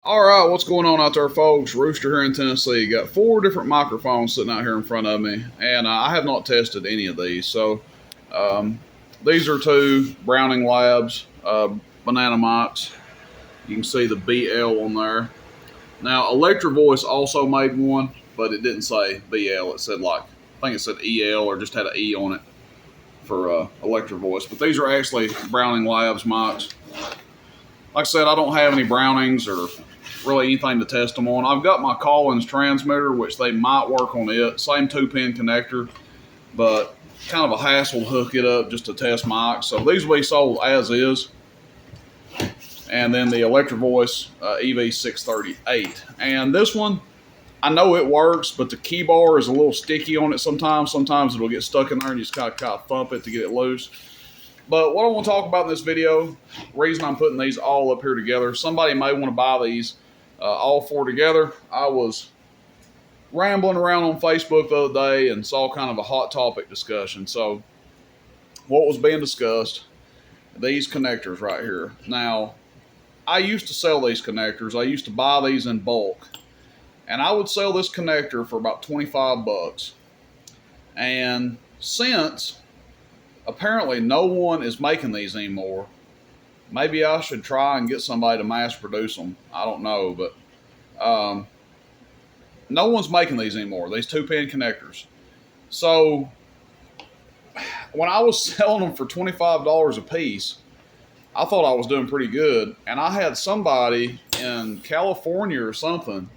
All right, what's going on out there, folks? Rooster here in Tennessee. Got four different microphones sitting out here in front of me, and I have not tested any of these. So, um, these are two Browning Labs banana mics. You can see the BL on there. Now, Electro Voice also made one, but it didn't say BL. It said I think it said EL or just had an E on it for Electro Voice. But these are actually Browning Labs mics. Like I said, I don't have any Brownings or really anything to test them on. I've got my Collins transmitter, which they might work on it. Same 2-pin connector, but kind of a hassle to hook it up just to test mics. So these will be sold as is. And then the Electro Voice EV638. And this one, I know it works, but the key bar is a little sticky on it sometimes. Sometimes it'll get stuck in there and you just kind of thump it to get it loose. But what I want to talk about in this video, the reason I'm putting these all up here together, somebody may want to buy these all four together. I was rambling around on Facebook the other day and saw kind of a hot topic discussion. So what was being discussed, these connectors right here. Now, I used to sell these connectors. I used to buy these in bulk. And I would sell this connector for about 25 bucks. And since apparently no one is making these anymore, maybe I should try and get somebody to mass produce them. I don't know, but no one's making these anymore, these 2-pin connectors. So when I was selling them for $25 a piece, I thought I was doing pretty good. And I had somebody in California or something,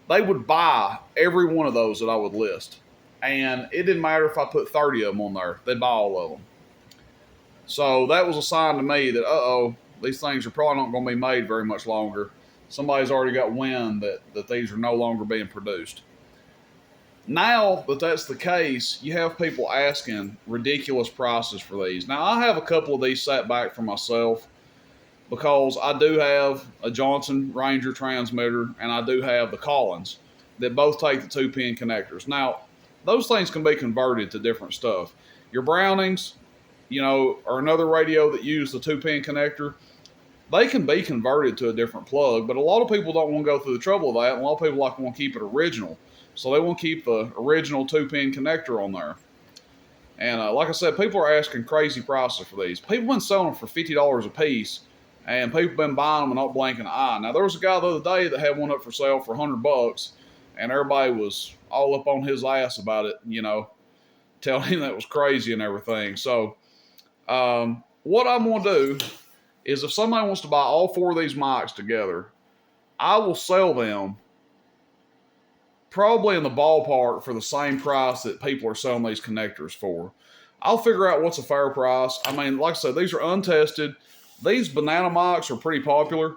they would buy every one of those that I would list. And it didn't matter if I put 30 of them on there, they'd buy all of them. So that was a sign to me that, these things are probably not going to be made very much longer. Somebody's already got wind that these are no longer being produced. Now that that's the case, you have people asking ridiculous prices for these. Now, I have a couple of these sat back for myself because I do have a Johnson Ranger transmitter and I do have the Collins that both take the 2-pin connectors. Now, those things can be converted to different stuff. Your Brownings, or another radio that use the 2-pin connector, they can be converted to a different plug, but a lot of people don't want to go through the trouble of that. And a lot of people want to keep it original. So they want to keep the original 2-pin connector on there. And like I said, people are asking crazy prices for these. People have been selling them for $50 a piece, and people have been buying them and not blinking an eye. Now, there was a guy the other day that had one up for sale for $100, and everybody was all up on his ass about it, telling him that was crazy and everything. So what I'm going to do is if somebody wants to buy all four of these mics together, I will sell them probably in the ballpark for the same price that people are selling these connectors for. I'll figure out what's a fair price. I mean, like I said, these are untested. These banana mics are pretty popular.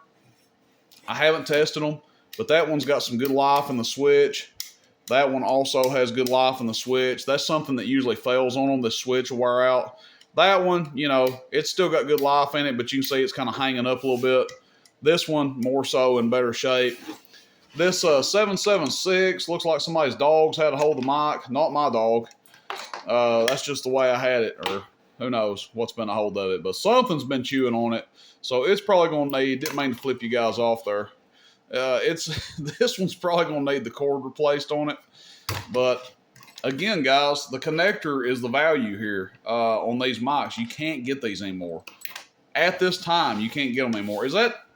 I haven't tested them, but that one's got some good life in the switch. That one also has good life in the switch. That's something that usually fails on them. The switch will wear out. That one, it's still got good life in it, but you can see it's kind of hanging up a little bit. This one, more so in better shape. This 776 looks like somebody's dogs had a hold of the mic. Not my dog. That's just the way I had it, or who knows what's been a hold of it. But something's been chewing on it, so it's probably going to need, didn't mean to flip you guys off there. This one's probably going to need the cord replaced on it. But again, guys, the connector is the value here on these mics. You can't get these anymore. At this time, you can't get them anymore.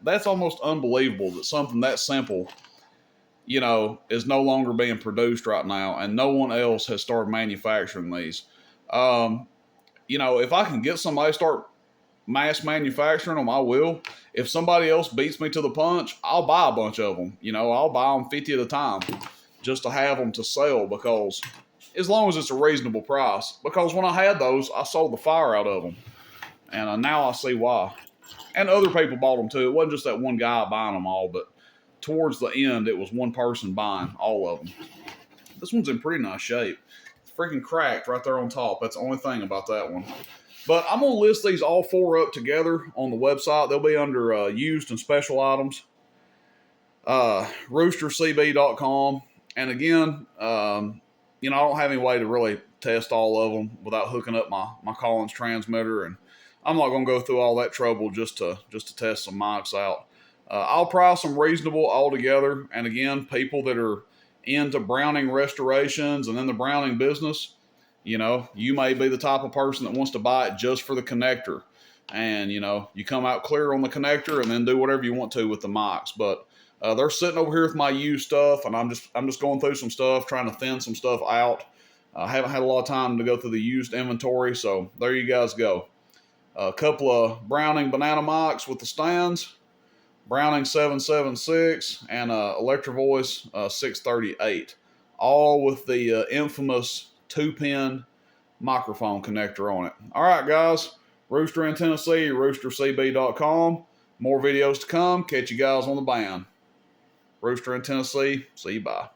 That's almost unbelievable that something that simple, is no longer being produced right now, and no one else has started manufacturing these. If I can get somebody to start mass manufacturing them, I will. If somebody else beats me to the punch, I'll buy a bunch of them. I'll buy them 50 at a time just to have them to sell, because as long as it's a reasonable price. Because when I had those, I sold the fire out of them. And now I see why. And other people bought them too. It wasn't just that one guy buying them all, but towards the end, it was one person buying all of them. This one's in pretty nice shape. It's freaking cracked right there on top. That's the only thing about that one. But I'm going to list these all four up together on the website. They'll be under used and special items. Roostercb.com. And again, I don't have any way to really test all of them without hooking up my Collins transmitter, and I'm not going to go through all that trouble just to test some mics out. I'll price them reasonable altogether. And again, people that are into Browning restorations and in the Browning business, you may be the type of person that wants to buy it just for the connector. And, you come out clear on the connector and then do whatever you want to with the mics. But they're sitting over here with my used stuff, and I'm just going through some stuff, trying to thin some stuff out. I haven't had a lot of time to go through the used inventory, so there you guys go. A couple of Browning banana mics with the stands, Browning 776, and Electrovoice 638, all with the infamous 2-pin microphone connector on it. All right, guys. Rooster in Tennessee, roostercb.com. More videos to come. Catch you guys on the band. Rooster in Tennessee. See you. Bye.